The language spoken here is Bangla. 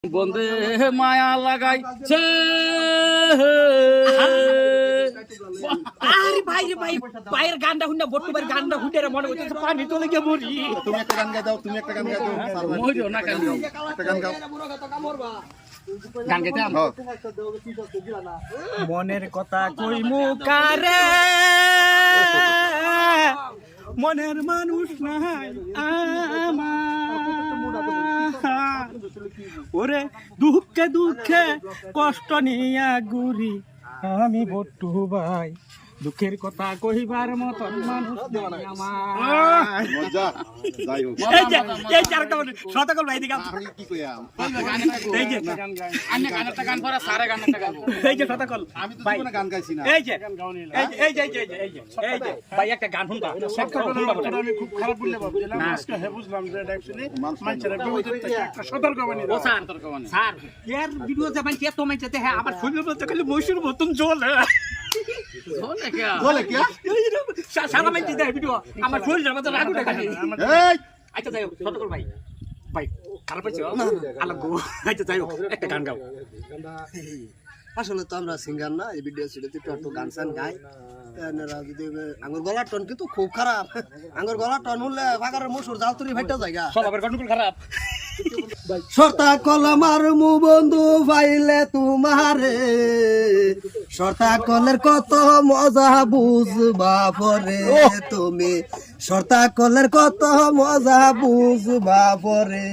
বন্দে মায়া লাগাইছে আরে ভাই রে ভাই পায়ের গানটা হুন্ডা বট্টুবার গানটা হুন্ডা রে মনে হচ্ছে পানি তোলে গিয়ে মরি। তুমি একটা গান গাও, তুমি একটা গান গাও। মরিও না কেন একটা গান গাও। গান গাইতে আম মনের কথা কই মুকারে মনের মানুষ নাই আমার ওরে দুঃখে দুঃখে কষ্ট নিয়া ঘুরি আমি বট্টু ভাই দুঃখের কথা কহিবার মতন মানুষ নাই আমার। মজা যাই হোক। এই চারটা শতকল ভাই দিকে আমি কি কইয়াম? এই যে আমি গানটা গান করা সারে গানটা গাবো এই যে শতকল আমি তো জীবনে গান গাইছি না। এই যে এই যে ভাই একটা গান শুনবা আমি খুব খারাপ বললে ভাবছিলাম আজকে হ্যাঁ বুঝলাম যে এটা অ্যাকচুয়ালি মানুষের বিপদের থেকে একটা সতর্কবাণী ও স্যার স্যার এর ভিডিও যাবেন কি এত মাইছে হ্যাঁ আমার শরীর বলতে গেলে মহিষের মতন জ্বলে শোনে কে বলে কি? সারা মাইছে দেয় ভিডিও আমার শরীরের মতো রাগ উঠে খালি। এই আচ্ছা যাই হোক শতকল ভাই ভাই খারাপ হয়েছে আলাপ গো। আচ্ছা যাই হোক একটা গান গাও। আসলে তো আমরা সিঙ্গার না, এই ভিডিও ছিল একটু গান সান গাই। যদি আঙ্গুর গলার টন কিন্তু খুব খারাপ, আঙ্গুর গলার টন হলে বাগারের মসুর জাল তুরি ভাইটা জায়গা সবার গন্ডগোল খারাপ। সর্তা কলমার মু বন্ধু পাইলে তোমারে, সর্তা কলের কত মজা বুঝবা পরে তুমি, সর্তা কলের কত মজা বুঝবা পরে।